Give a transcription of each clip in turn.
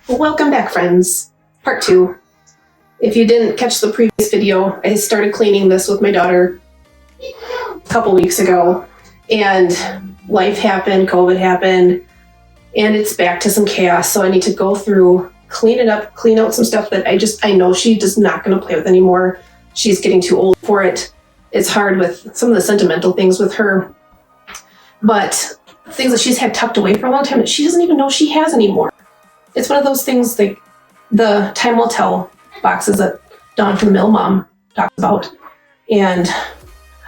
Welcome back, friends. Part 2. If you didn't catch the previous video, I started cleaning this with my daughter a couple weeks ago, and life happened, COVID happened, and it's back to some chaos. So I need to go through, clean it up, clean out some stuff that I know she is not going to play with anymore. She's getting too old for it. It's hard with some of the sentimental things with her, but things that she's had tucked away for a long time that she doesn't even know she has anymore. It's one of those things like the time will tell boxes that Dawn from the Mill Mom talks about. And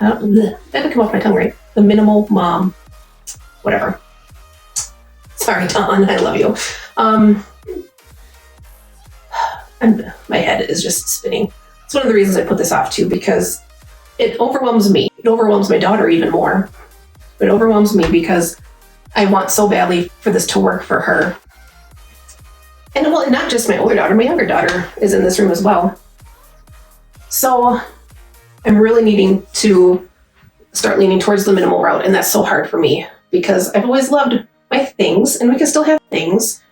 that didn't come off my tongue right. The Minimal Mom, whatever. Sorry, Dawn, I love you. And my head is just spinning. It's one of the reasons I put this off too, because it overwhelms me. It overwhelms my daughter even more. It overwhelms me because I want so badly for this to work for her. And well, not just my older daughter, my younger daughter is in this room as well. So I'm really needing to start leaning towards the minimal route, and that's so hard for me because I've always loved my things, and we can still have things,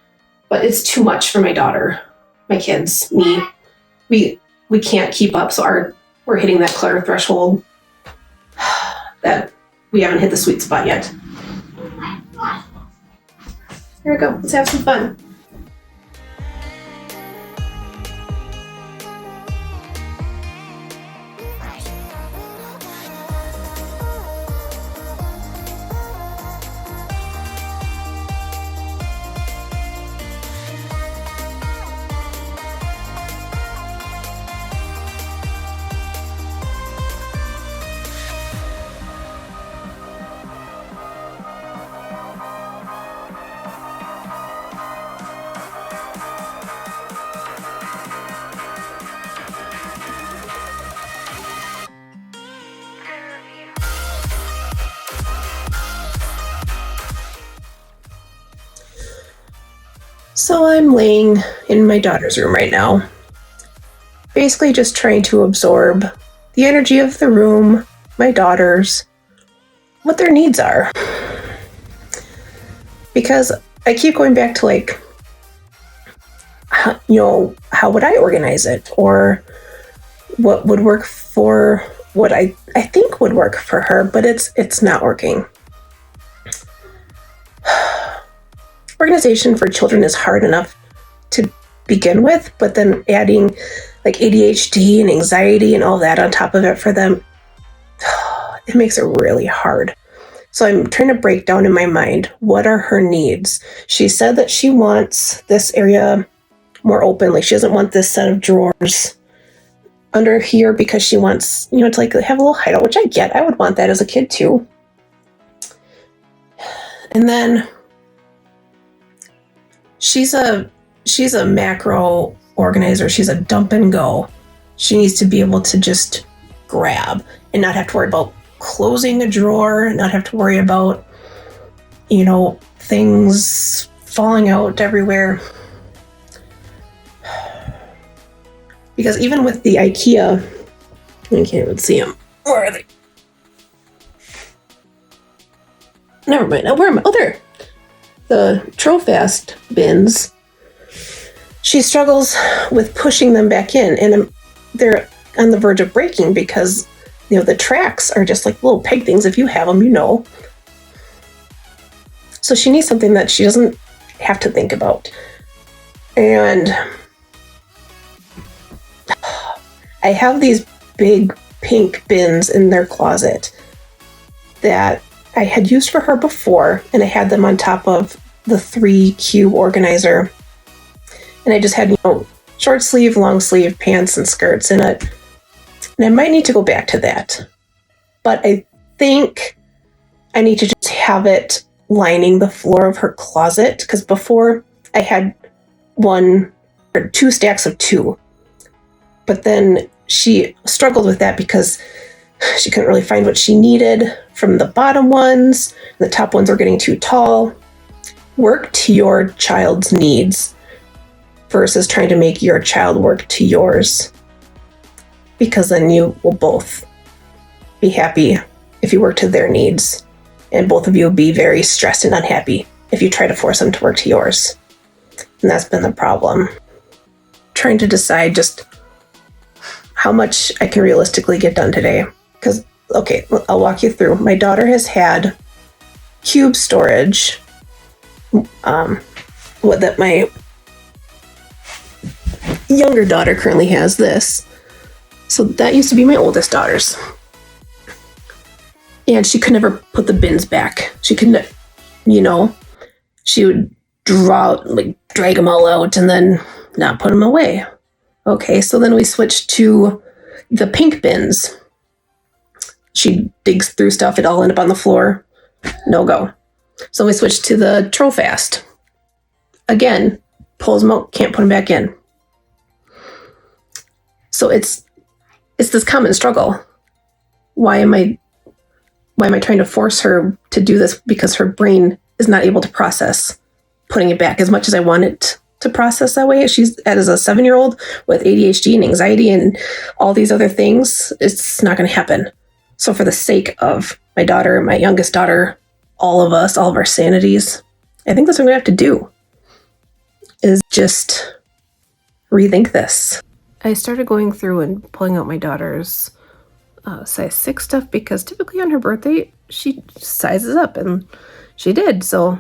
but it's too much for my daughter, my kids, me. We can't keep up, so we're hitting that clutter threshold that we haven't hit the sweet spot yet. Here we go. Let's have some fun. So I'm laying in my daughter's room right now, basically just trying to absorb the energy of the room, my daughters, what their needs are. Because I keep going back to like, how would I organize it? Or what would work for what I think would work for her, but it's not working. Organization for children is hard enough to begin with, but then adding like ADHD and anxiety and all that on top of it for them, it makes it really hard. So I'm trying to break down in my mind, what are her needs? She said that she wants this area more open, like she doesn't want this set of drawers under here because she wants, to like have a little hideout, which I get. I would want that as a kid too. And then she's a macro organizer. She's a dump and go. She needs to be able to just grab and not have to worry about closing a drawer, not have to worry about, things falling out everywhere. Because even with the IKEA, I can't even see them. Where are they? Never mind. Oh, where am I? Oh, there. The Trofast bins, she struggles with pushing them back in, and they're on the verge of breaking because the tracks are just like little peg things. If you have them, So she needs something that she doesn't have to think about. And I have these big pink bins in their closet that I had used for her before, and I had them on top of the 3 cube organizer. And I just had, short sleeve, long sleeve pants and skirts in it. And I might need to go back to that. But I think I need to just have it lining the floor of her closet, because before I had 1 or 2 stacks of 2. But then she struggled with that because she couldn't really find what she needed from the bottom ones. The top ones were getting too tall. Work to your child's needs versus trying to make your child work to yours. Because then you will both be happy if you work to their needs. And both of you will be very stressed and unhappy if you try to force them to work to yours. And that's been the problem. Trying to decide just how much I can realistically get done today. Because, okay, I'll walk you through. My daughter has had cube storage. What that my younger daughter currently has this. So that used to be my oldest daughter's. And she could never put the bins back. She couldn't, she would drag them all out and then not put them away. Okay, so then we switched to the pink bins. She digs through stuff, it all ended up on the floor. No go. So we switched to the Trofast. Again, pulls them out, can't put them back in. So it's this common struggle. Why am I trying to force her to do this? Because her brain is not able to process putting it back as much as I want it to process that way. She's, as a 7-year-old with ADHD and anxiety and all these other things, it's not going to happen. So for the sake of my daughter, my youngest daughter, all of us, all of our sanities, I think that's what we have to do, is just rethink this. I started going through and pulling out my daughter's size 6 stuff because typically on her birthday, she sizes up, and she did. So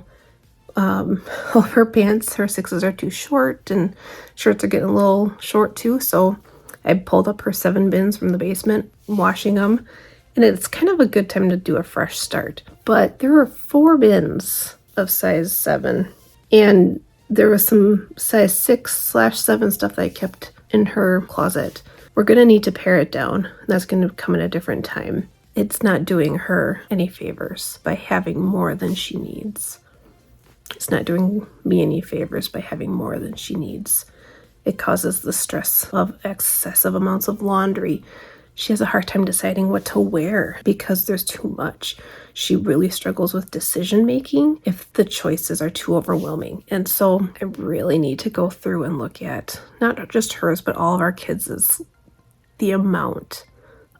all of her pants, her 6s are too short, and shirts are getting a little short too. So I pulled up her 7 bins from the basement, washing them, and it's kind of a good time to do a fresh start. But there were 4 bins of size 7, and there was some size 6/7 stuff that I kept in her closet. We're going to need to pare it down, and that's going to come at a different time. It's not doing her any favors by having more than she needs. It's not doing me any favors by having more than she needs. It causes the stress of excessive amounts of laundry. She has a hard time deciding what to wear because there's too much. She really struggles with decision making if the choices are too overwhelming. And so I really need to go through and look at not just hers, but all of our kids' the amount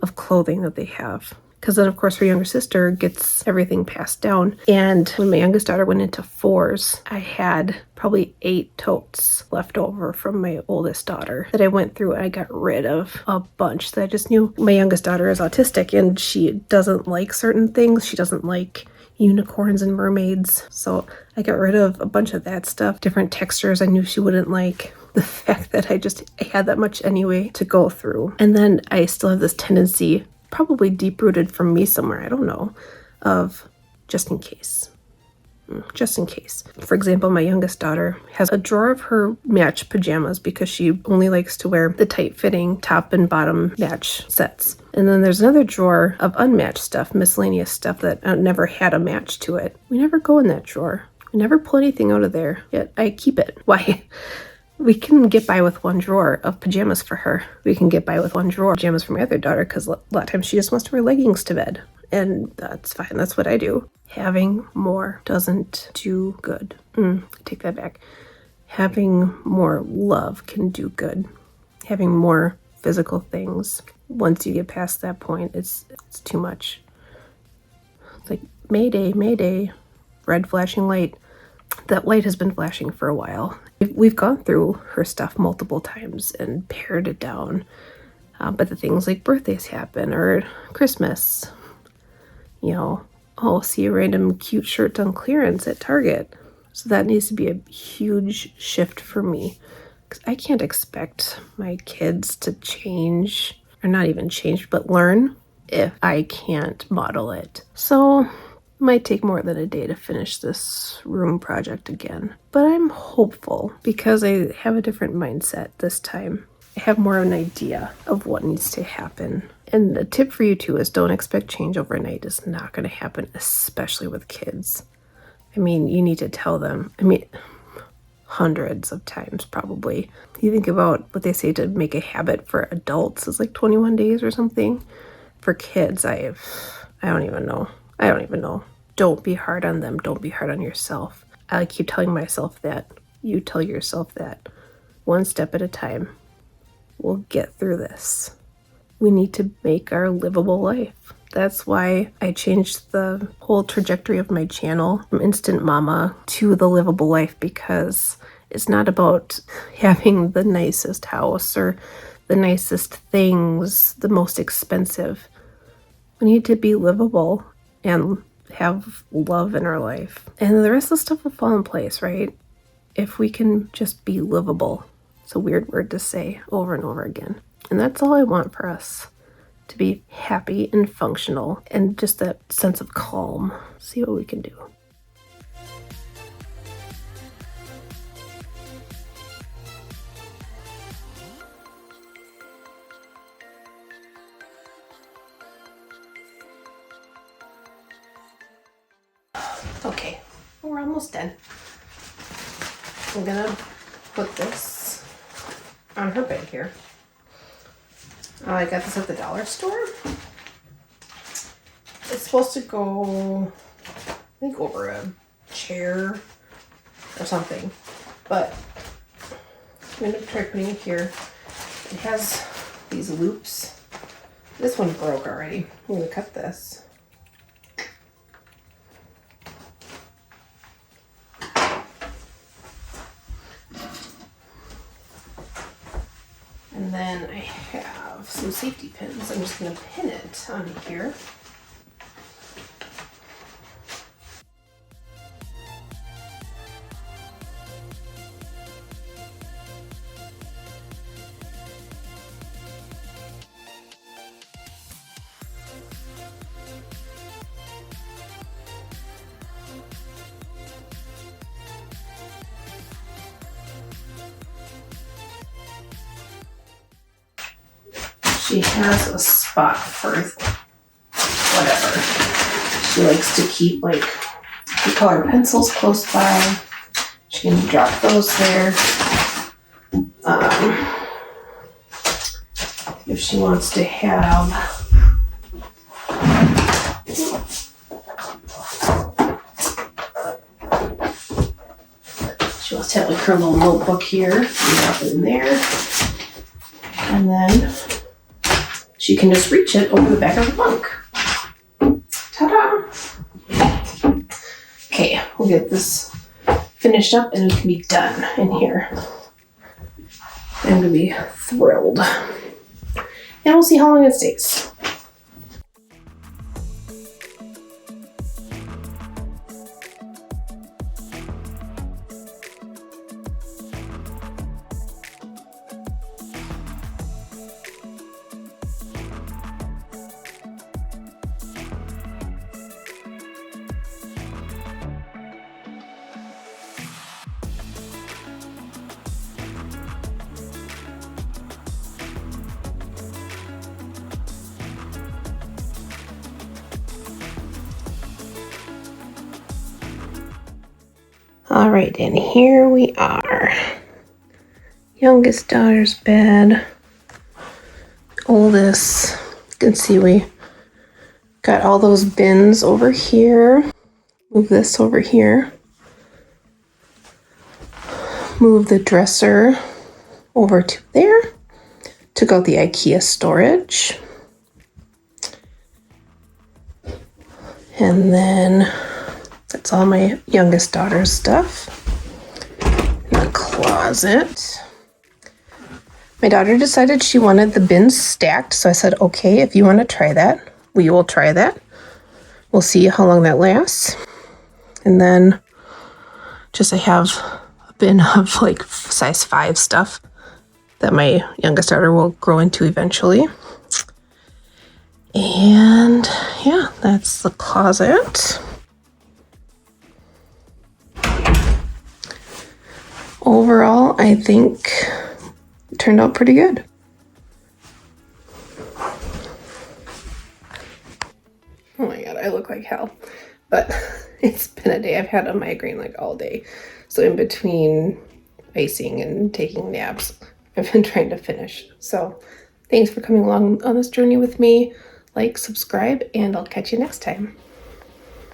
of clothing that they have. Because then, of course, her younger sister gets everything passed down. And when my youngest daughter went into 4s, I had probably 8 totes left over from my oldest daughter that I went through. I got rid of a bunch that I just knew. My youngest daughter is autistic, and she doesn't like certain things. She doesn't like unicorns and mermaids. So I got rid of a bunch of that stuff. Different textures I knew she wouldn't like. The fact that I had that much anyway to go through. And then I still have this tendency, probably deep-rooted from me somewhere, I don't know, of just in case. Just in case. For example, my youngest daughter has a drawer of her match pajamas because she only likes to wear the tight-fitting top and bottom match sets. And then there's another drawer of unmatched stuff, miscellaneous stuff that never had a match to it. We never go in that drawer. We never pull anything out of there, yet I keep it. Why? We can get by with one drawer of pajamas for her. We can get by with one drawer of pajamas for my other daughter because a lot of times she just wants to wear leggings to bed. And that's fine. That's what I do. Having more doesn't do good. Take that back. Having more love can do good. Having more physical things, once you get past that point, it's too much. It's like, Mayday, Mayday, red flashing light. That light has been flashing for a while. We've gone through her stuff multiple times and pared it down. But the things like birthdays happen or Christmas, see a random cute shirt on clearance at Target. So that needs to be a huge shift for me because I can't expect my kids to change, or not even change, but learn if I can't model it. So might take more than a day to finish this room project again. But I'm hopeful because I have a different mindset this time. I have more of an idea of what needs to happen. And the tip for you too is don't expect change overnight. It's not going to happen, especially with kids. You need to tell them. Hundreds of times probably. You think about what they say to make a habit for adults is like 21 days or something. For kids, I don't even know. Don't be hard on them. Don't be hard on yourself. I keep telling myself that. You tell yourself that. One step at a time. We'll get through this. We need to make our livable life. That's why I changed the whole trajectory of my channel from Instant Mama to the livable life, because It's not about having the nicest house or the nicest things, the most expensive. We need to be livable and have love in our life. And the rest of the stuff will fall in place, right? If we can just be livable. It's a weird word to say over and over again. And that's all I want for us. To be happy and functional and just that sense of calm. See what we can do. Okay, we're almost done. I'm gonna put this on her bed here. I got this at the dollar store. It's supposed to go, I think, over a chair or something. But I'm gonna try putting it here. It has these loops. This one broke already. I'm gonna cut this. And then I have some safety pins. I'm just going to pin it on here. She has a spot for whatever. She likes to keep like the color pencils close by. She can drop those there. If she wants to have like her little notebook here, drop it in there. And then she can just reach it over the back of the bunk. Ta-da! Okay, we'll get this finished up and it can be done in here. I'm gonna be thrilled. And we'll see how long it stays. All right, and here we are. Youngest daughter's bed. Oldest. You can see we got all those bins over here. Move this over here. Move the dresser over to there. Took out the IKEA storage. And then that's all my youngest daughter's stuff in the closet. My daughter decided she wanted the bins stacked, so I said, okay, if you want to try that, we will try that. We'll see how long that lasts. And then just I have a bin of like size 5 stuff that my youngest daughter will grow into eventually. And yeah, that's the closet. Overall, I think it turned out pretty good. Oh my god, I look like hell. But it's been a day. I've had a migraine like all day. So in between icing and taking naps, I've been trying to finish. So thanks for coming along on this journey with me. Like, subscribe, and I'll catch you next time.